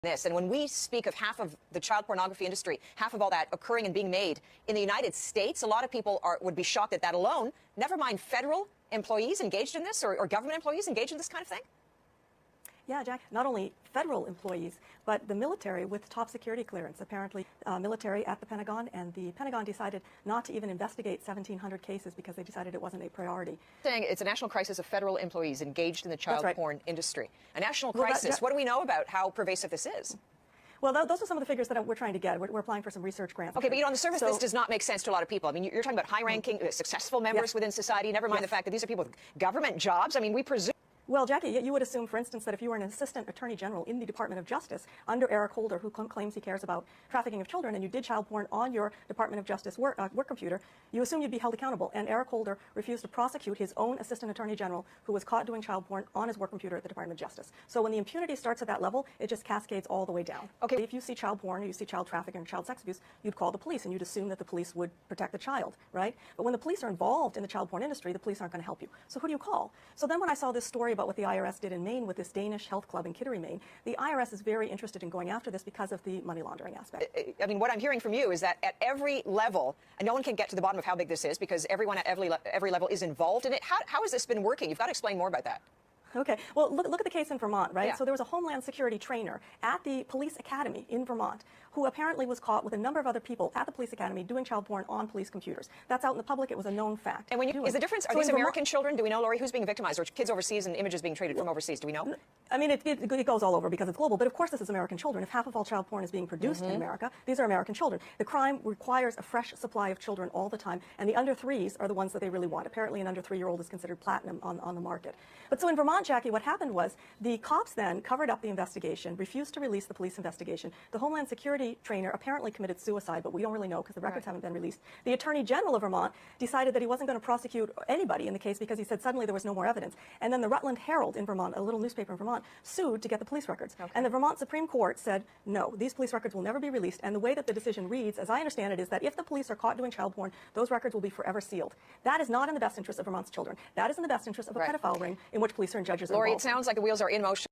This. And when we speak of half of the child pornography industry, half of all that occurring and being made in the United States, a lot of people would be shocked at that alone. Never mind federal employees engaged in this or government employees engaged in this kind of thing. Yeah, Jack, not only federal employees, but the military with top security clearance. Apparently, military at the Pentagon, and the Pentagon decided not to even investigate 1,700 cases because they decided it wasn't a priority. Saying it's a national crisis of federal employees engaged in the child porn industry. A national crisis. What do we know about how pervasive this is? Well, those are some of the figures that we're trying to get. We're applying for some research grants. Okay, but on the surface, this does not make sense to a lot of people. I mean, you're talking about high-ranking, successful members within society. Never mind the fact that these are people with government jobs. I mean, we presume. Well, Jackie, you would assume, for instance, that if you were an assistant attorney general in the Department of Justice under Eric Holder, who claims he cares about trafficking of children, and you did child porn on your Department of Justice work computer, you assume you'd be held accountable. And Eric Holder refused to prosecute his own assistant attorney general who was caught doing child porn on his work computer at the Department of Justice. So when the impunity starts at that level, it just cascades all the way down. Okay, if you see child porn or you see child trafficking or child sex abuse, you'd call the police and you'd assume that the police would protect the child, right? But when the police are involved in the child porn industry, the police aren't going to help you. So who do you call? So then when I saw this story about what the IRS did in Maine with this Danish health club in Kittery, Maine, the IRS is very interested in going after this because of the money laundering aspect. I mean, what I'm hearing from you is that at every level, and no one can get to the bottom of how big this is because everyone at every level is involved in it. How has this been working? You've got to explain more about that. Okay. Well, look at the case in Vermont, right? Yeah. So there was a Homeland Security trainer at the police academy in Vermont who apparently was caught with a number of other people at the police academy doing child porn on police computers. That's out in the public. It was a known fact. And when is the difference? Are these American children? Do we know, Laurie, who's being victimized, or kids overseas and images being traded from overseas? Do we know? I mean, it goes all over because it's global. But of course, this is American children. If half of all child porn is being produced in America, these are American children. The crime requires a fresh supply of children all the time, and the under threes are the ones that they really want. Apparently, an under 3-year-old is considered platinum on the market. But so in Vermont, Jackie, what happened was the cops then covered up the investigation, refused to release the police investigation. The Homeland Security trainer apparently committed suicide, but we don't really know because the records haven't been released. The Attorney General of Vermont decided that he wasn't going to prosecute anybody in the case because he said suddenly there was no more evidence. And then the Rutland Herald in Vermont, a little newspaper in Vermont, sued to get the police records. Okay. And the Vermont Supreme Court said, no, these police records will never be released. And the way that the decision reads, as I understand it, is that if the police are caught doing child porn, those records will be forever sealed. That is not in the best interest of Vermont's children. That is in the best interest of a pedophile ring in which police and judges are involved. Laurie, it sounds like the wheels are in motion.